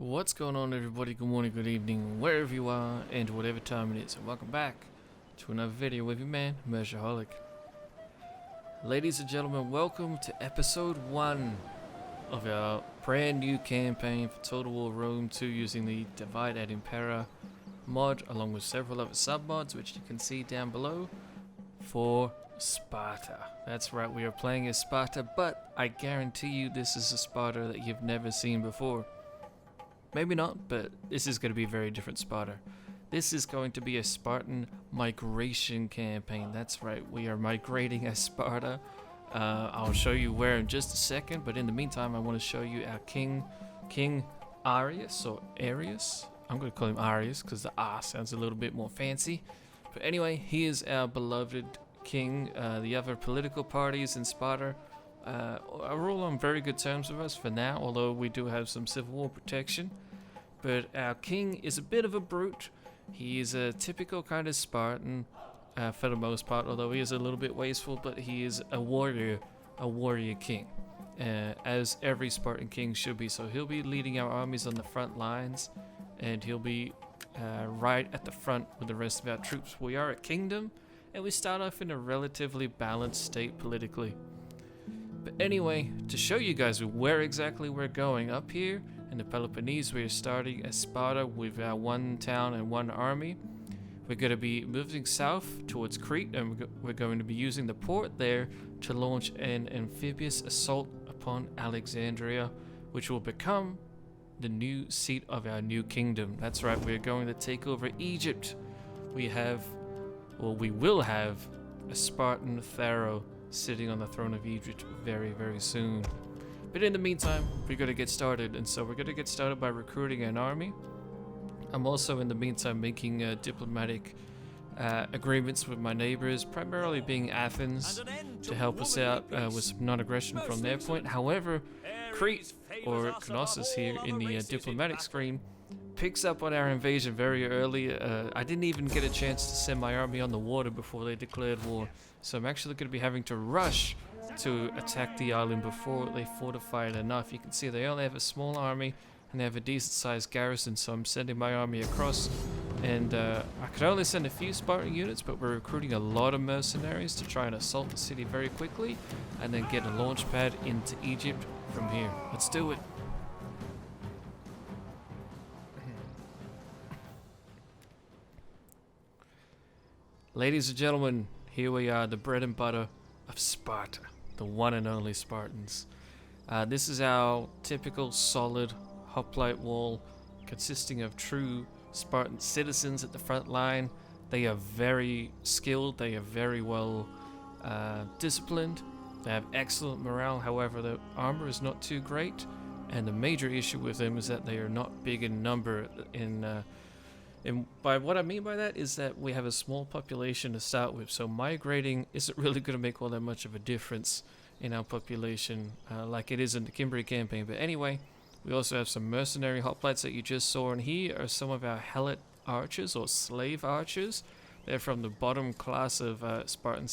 What's going on, everybody? Good morning, good evening, wherever you are, and whatever time it is, and welcome back to another video with your man, Measureaholic. Ladies and gentlemen, welcome to episode 1 of our brand new campaign for Total War Rome 2 using the Divide at Impera mod, along with several other sub-mods, which you can see down below, for Sparta. That's right, we are playing as Sparta, but I guarantee you this is a Sparta that you've never seen before. Maybe not, but this is going to be a very different Sparta. This is going to be a Spartan migration campaign. That's right, we are migrating as Sparta. I'll show you where in just a second, but in the meantime I want to show you our King Arius, or Arius. I'm going to call him Arius because the R sounds a little bit more fancy. But anyway, he is our beloved king. The other political parties in Sparta are all on very good terms with us for now, although we do have some civil war protection. But our king is a bit of a brute. He is a typical kind of Spartan for the most part, although he is a little bit wasteful, but he is a warrior king, as every Spartan king should be. So he'll be leading our armies on the front lines, and he'll be right at the front with the rest of our troops. We are a kingdom, and we start off in a relatively balanced state politically. But anyway, to show you guys where exactly we're going, up here in the Peloponnese, we are starting as Sparta with our one town and one army. We're going to be moving south towards Crete, and we're going to be using the port there to launch an amphibious assault upon Alexandria, which will become the new seat of our new kingdom. That's right, we're going to take over Egypt. We will have a Spartan Pharaoh sitting on the throne of Egypt very, very soon. But in the meantime, we're going to get started, and so we're going to get started by recruiting an army. I'm also in the meantime making diplomatic agreements with my neighbors, primarily being Athens, to help us out with some non-aggression from their point. However, Crete, or Knossos here in the diplomatic screen, picks up on our invasion very early. I didn't even get a chance to send my army on the water before they declared war, so I'm actually going to be having to rush to attack the island before they fortify it enough. You can see they only have a small army and they have a decent sized garrison, so I'm sending my army across, and I could only send a few Spartan units, but we're recruiting a lot of mercenaries to try and assault the city very quickly and then get a launch pad into Egypt from here. Let's do it. Ladies and gentlemen, here we are, the bread and butter of Sparta, the one and only Spartans. This is our typical solid hoplite wall consisting of true Spartan citizens at the front line. They are very skilled, they are very well disciplined, they have excellent morale. However, the armor is not too great, and the major issue with them is that they are not big in number. And by what I mean by that is that we have a small population to start with, so migrating isn't really going to make all that much of a difference in our population like it is in the Kimberley campaign. But anyway, we also have some mercenary hoplites that you just saw, and here are some of our helot archers, or slave archers. They're from the bottom class of Spartan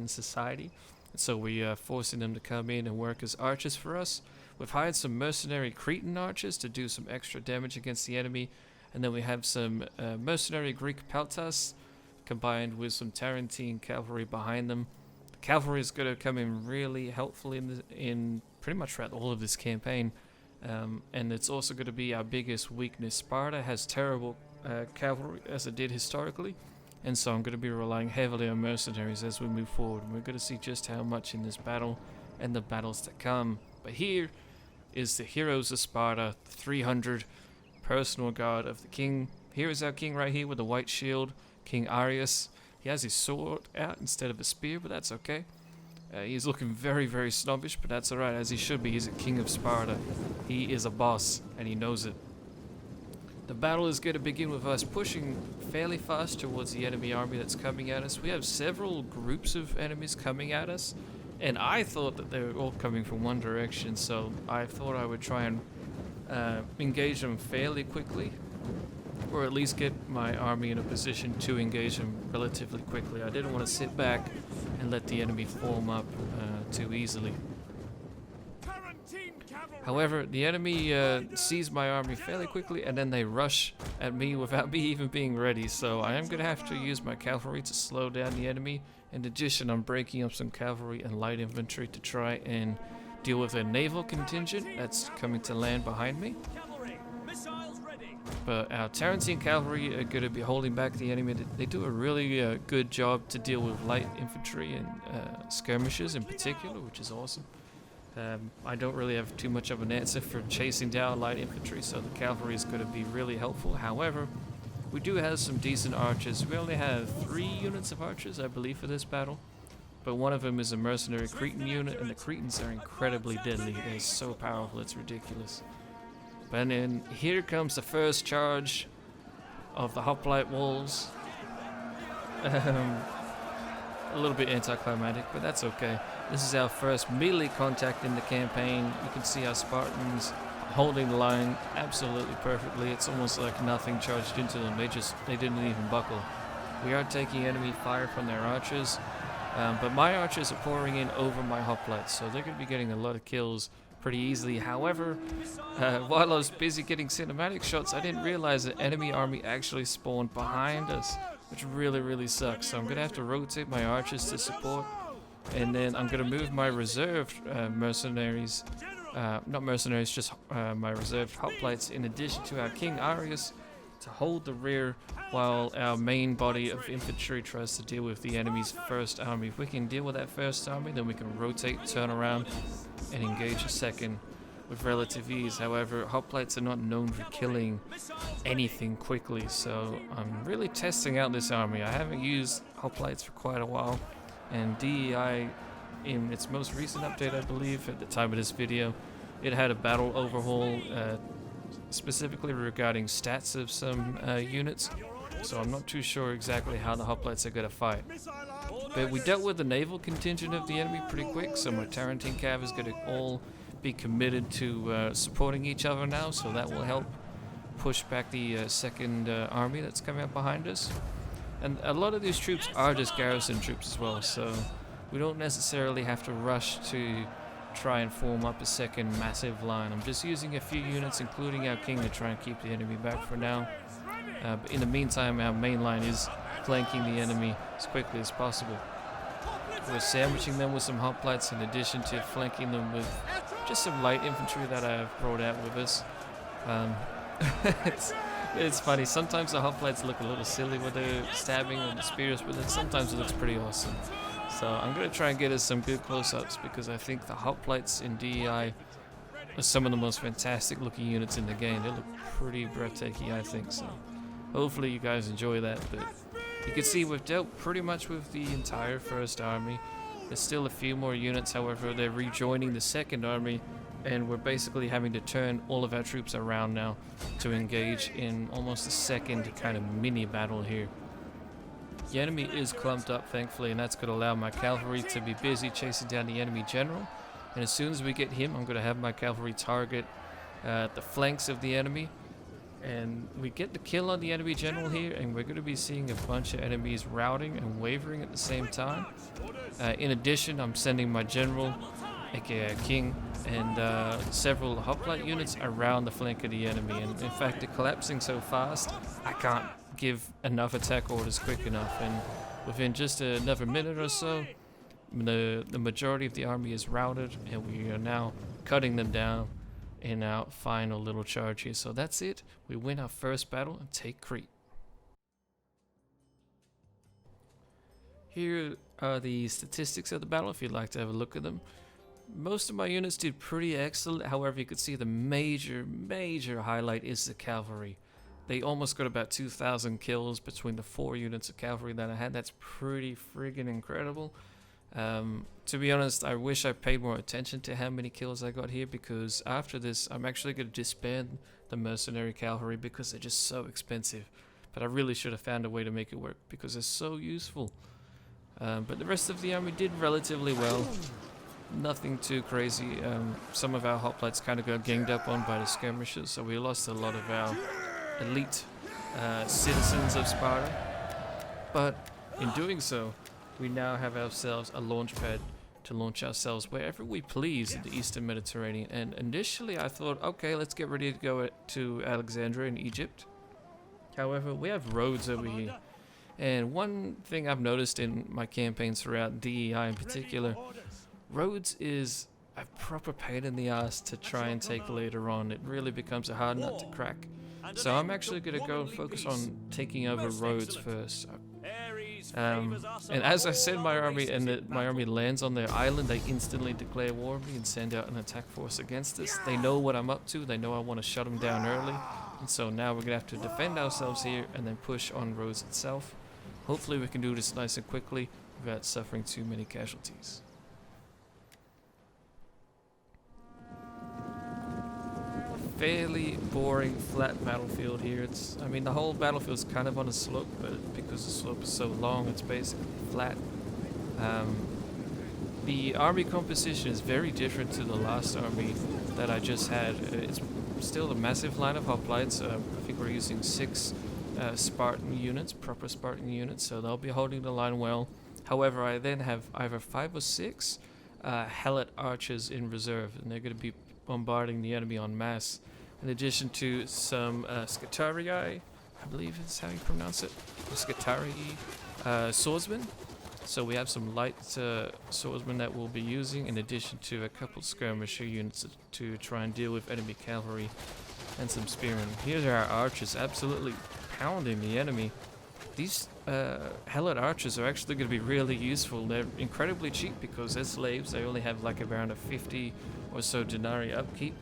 society, and so we are forcing them to come in and work as archers for us. We've hired some mercenary Cretan archers to do some extra damage against the enemy. And then we have some mercenary Greek peltas combined with some Tarentine cavalry behind them. The cavalry is going to come in really helpful in pretty much throughout all of this campaign. And it's also going to be our biggest weakness. Sparta has terrible cavalry, as it did historically. And so I'm going to be relying heavily on mercenaries as we move forward. And we're going to see just how much in this battle and the battles to come. But here is the heroes of Sparta, the 300 personal guard of the king. Here is our king right here with the white shield, King Arius. He has his sword out instead of a spear, but that's okay. He's looking very, very snobbish, but that's alright, as he should be. He's a king of Sparta. He is a boss, and he knows it. The battle is going to begin with us pushing fairly fast towards the enemy army that's coming at us. We have several groups of enemies coming at us, and I thought that they were all coming from one direction, so I thought I would try and engage them fairly quickly, or at least get my army in a position to engage them relatively quickly. I didn't want to sit back and let the enemy form up too easily. However, the enemy sees my army fairly quickly, and then they rush at me without me even being ready. So I am going to have to use my cavalry to slow down the enemy. In addition, I'm breaking up some cavalry and light infantry to try and deal with a naval contingent that's coming to land behind me. But our Tarentine cavalry are going to be holding back the enemy. They do a really good job to deal with light infantry and skirmishes in particular, which is awesome. I don't really have too much of an answer for chasing down light infantry, so the cavalry is going to be really helpful. However, we do have some decent archers. We only have 3 units of archers, I believe, for this battle. But one of them is a mercenary Cretan unit, and the Cretans are incredibly deadly. They're so powerful, it's ridiculous. And then here comes the first charge of the hoplite walls. A little bit anticlimactic, but that's okay. This is our first melee contact in the campaign. You can see our Spartans holding the line absolutely perfectly. It's almost like nothing charged into them. They didn't even buckle. We are taking enemy fire from their archers, but my archers are pouring in over my hoplites, so they're going to be getting a lot of kills pretty easily. However, while I was busy getting cinematic shots, I didn't realize the enemy army actually spawned behind us, which really sucks. So I'm going to have to rotate my archers to support, and then I'm going to move my reserved mercenaries, not mercenaries, just my reserved hoplites, in addition to our King Arius, to hold the rear while our main body of infantry tries to deal with the enemy's first army. If we can deal with that first army, then we can rotate, turn around, and engage a second with relative ease. However, hoplites are not known for killing anything quickly, so I'm really testing out this army. I haven't used hoplites for quite a while, and DEI, in its most recent update, I believe, at the time of this video, it had a battle overhaul specifically regarding stats of some units, so I'm not too sure exactly how the hoplites are going to fight. But we dealt with the naval contingent of the enemy pretty quick, so my Tarentine cav is going to all be committed to supporting each other now, so that will help push back the second army that's coming up behind us. And a lot of these troops are just garrison troops as well, so we don't necessarily have to rush to try and form up a second massive line. I'm just using a few units, including our king, to try and keep the enemy back for now. But in the meantime, our main line is flanking the enemy as quickly as possible. We're sandwiching them with some hoplites in addition to flanking them with just some light infantry that I've brought out with us. It's funny, sometimes the hoplites look a little silly with their stabbing and the spears, but then sometimes it looks pretty awesome. So I'm going to try and get us some good close-ups, because I think the hoplites in DEI are some of the most fantastic looking units in the game. They look pretty breathtaking, I think, so hopefully you guys enjoy that. But you can see we've dealt pretty much with the entire first army. There's still a few more units, however, they're rejoining the second army, and we're basically having to turn all of our troops around now to engage in almost a second kind of mini battle here. The enemy is clumped up, thankfully, and that's going to allow my cavalry to be busy chasing down the enemy general. And as soon as we get him, I'm going to have my cavalry target the flanks of the enemy. And we get the kill on the enemy general here, and we're going to be seeing a bunch of enemies routing and wavering at the same time. In addition, I'm sending my general, aka king, and several hoplite units around the flank of the enemy. And in fact, they're collapsing so fast, I can't give enough attack orders quick enough, and within just another minute or so, the majority of the army is routed, and we are now cutting them down in our final little charge here. So that's it. We win our first battle and take Crete. Here are the statistics of the battle if you'd like to have a look at them. Most of my units did pretty excellent. However, you could see the major highlight is the cavalry. They almost got about 2,000 kills between the 4 units of cavalry that I had. That's pretty friggin' incredible. To be honest, I wish I paid more attention to how many kills I got here, because after this, I'm actually going to disband the mercenary cavalry because they're just so expensive. But I really should have found a way to make it work because they're so useful. But the rest of the army did relatively well. Nothing too crazy. Some of our hoplites kind of got ganged up on by the skirmishers, so we lost a lot of our elite citizens of Sparta. But in doing so, we now have ourselves a launch pad to launch ourselves wherever we please in the Eastern Mediterranean. And initially I thought, okay, let's get ready to go to Alexandria in Egypt. However, we have roads over here. And one thing I've noticed in my campaigns throughout DEI in particular, roads is a proper pain in the ass to try and take later on. It really becomes a hard nut to crack. So I'm actually going to go and focus on taking over roads first. And as I send my army and my army lands on their island, they instantly declare war on me and send out an attack force against us. They know what I'm up to. They know I want to shut them down early. And so now we're going to have to defend ourselves here and then push on Rhodes itself. Hopefully we can do this nice and quickly without suffering too many casualties. Fairly boring flat battlefield here. I mean the whole battlefield's kind of on a slope, but because the slope is so long it's basically flat. The army composition is very different to the last army that I just had. It's still a massive line of hoplites. I think we're using 6 Spartan units, proper Spartan units, so they'll be holding the line well. However, I then have either 5 or 6 Helot archers in reserve, and they're going to be bombarding the enemy en masse, in addition to some Scutarii, I believe is how you pronounce it, Scutarii swordsmen. So we have some light swordsmen that we'll be using, in addition to a couple skirmisher units to try and deal with enemy cavalry and some spearmen. Here's our archers absolutely pounding the enemy. These Helot archers are actually going to be really useful. They're incredibly cheap because they're slaves. They only have like around a 50 or so denarii upkeep,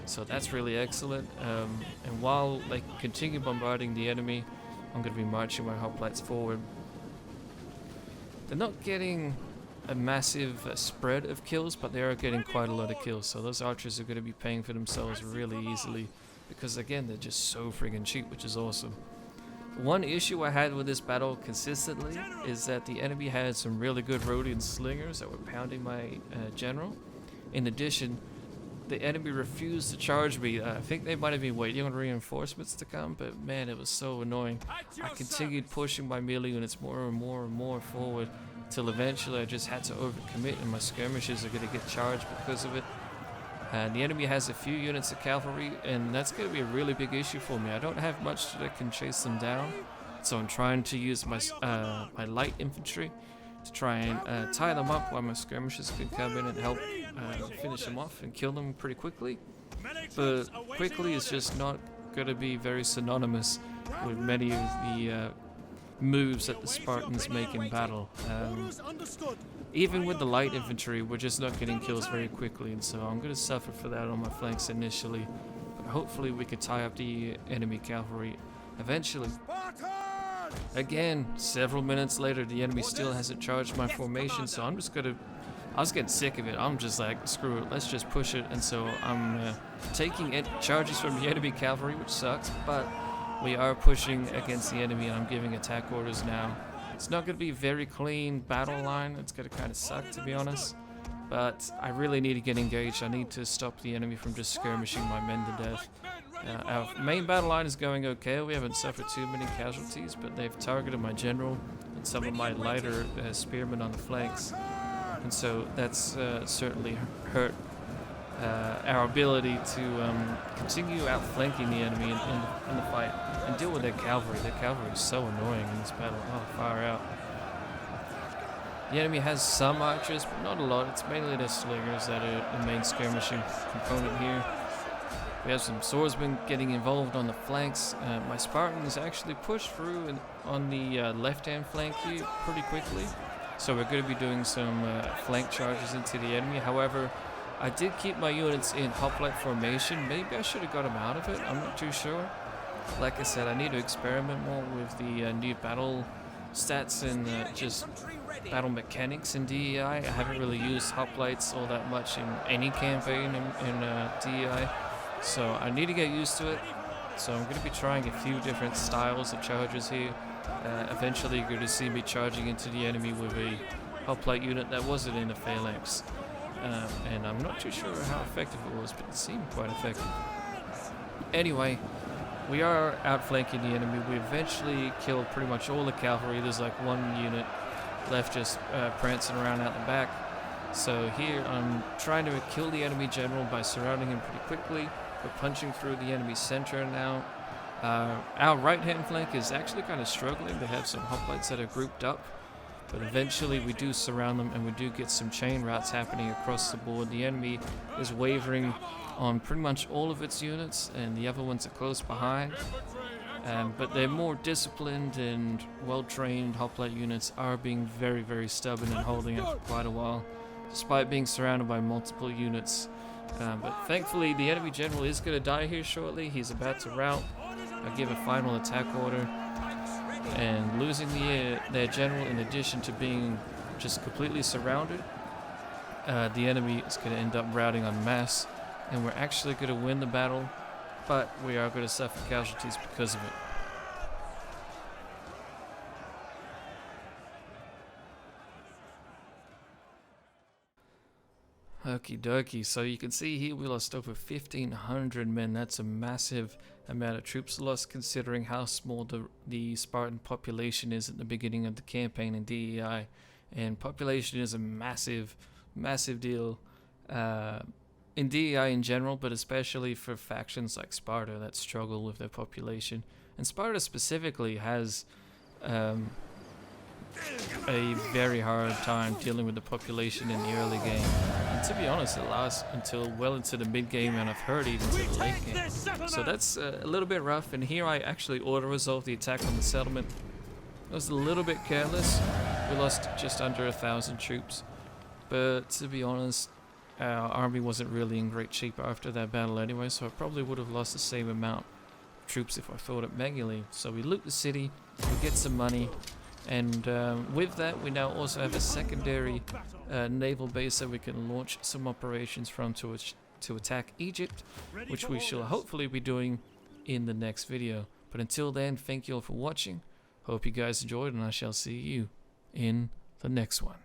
so that's really excellent. And while they continue bombarding the enemy, I'm going to be marching my hoplites forward. They're not getting a massive spread of kills, but they are getting quite a lot of kills, so those archers are going to be paying for themselves really easily because again they're just so friggin' cheap, which is awesome. One issue I had with this battle consistently is that the enemy had some really good Rhodian slingers that were pounding my general. In addition, the enemy refused to charge me. I think they might have been waiting on reinforcements to come, but man, it was so annoying. I continued pushing my melee units more and more and more forward till eventually I just had to overcommit and my skirmishers are going to get charged because of it. The enemy has a few units of cavalry, and that's going to be a really big issue for me. I don't have much that can chase them down, so I'm trying to use my my light infantry to try and tie them up while my skirmishers can come in and help finish them off and kill them pretty quickly. But quickly is just not going to be very synonymous with many of the moves that the Spartans make in battle. Even with the light infantry, we're just not getting kills very quickly, and so I'm going to suffer for that on my flanks initially. But hopefully we can tie up the enemy cavalry eventually. Again, several minutes later, the enemy still hasn't charged my formation, so I'm just going to... I was getting sick of it. I'm just like, screw it, let's just push it. And so I'm taking charges from the enemy cavalry, which sucks, but we are pushing against the enemy, and I'm giving attack orders now. It's not going to be a very clean battle line. It's going to kind of suck, to be honest. But I really need to get engaged. I need to stop the enemy from just skirmishing my men to death. Our main battle line is going okay. We haven't suffered too many casualties, but they've targeted my general and some of my lighter spearmen on the flanks. And so that's certainly hurt our ability to continue outflanking the enemy in the fight and deal with their cavalry. Their cavalry is so annoying in this battle. Oh, far out. The enemy has some archers, but not a lot. It's mainly their slingers that are the main skirmishing component here. We have some swordsmen getting involved on the flanks. My Spartans actually pushed through on the left-hand flank here pretty quickly. So we're going to be doing some flank charges into the enemy. However, I did keep my units in hoplite formation. Maybe I should have got them out of it. I'm not too sure. Like I said, I need to experiment more with the new battle stats and just battle mechanics in DEI. I haven't really used hoplites all that much in any campaign in DEI. So I need to get used to it. So I'm going to be trying a few different styles of charges here. Eventually you're going to see me charging into the enemy with a hoplite unit that wasn't in a phalanx. And I'm not too sure how effective it was, but it seemed quite effective. Anyway, we are outflanking the enemy. We eventually killed pretty much all the cavalry. There's like one unit left just prancing around out the back. So here I'm trying to kill the enemy general by surrounding him pretty quickly. We're punching through the enemy center now. Our right hand flank is actually kind of struggling. They have some hoplites that are grouped up, but eventually we do surround them and we do get some chain routes happening across the board. The enemy is wavering on pretty much all of its units, and the other ones are close behind. But they're more disciplined and well-trained hoplite units are being very, very stubborn and holding it for quite a while, despite being surrounded by multiple units. But thankfully, the enemy general is going to die here shortly. He's about to rout. I give a final attack order, and losing their general, in addition to being just completely surrounded, the enemy is going to end up routing en masse, and we're actually going to win the battle, but we are going to suffer casualties because of it. Okie dokie, so you can see here we lost over 1,500 men. That's a massive amount of troops lost considering how small the Spartan population is at the beginning of the campaign in DEI. And population is a massive, massive deal in DEI in general, but especially for factions like Sparta that struggle with their population. And Sparta specifically has a very hard time dealing with the population in the early game. And to be honest, it lasts until well into the mid game, and I've heard even to the late game. So that's a little bit rough. And here I actually auto-resolved the attack on the settlement. It was a little bit careless. We lost just under 1,000 troops. But to be honest, our army wasn't really in great shape after that battle anyway, so I probably would have lost the same amount of troops if I fought it manually. So we loot the city, we get some money, and with that we now also have a secondary naval base that we can launch some operations from to attack Egypt, which we shall hopefully be doing in the next video. But until then, thank you all for watching. Hope you guys enjoyed, and I shall see you in the next one.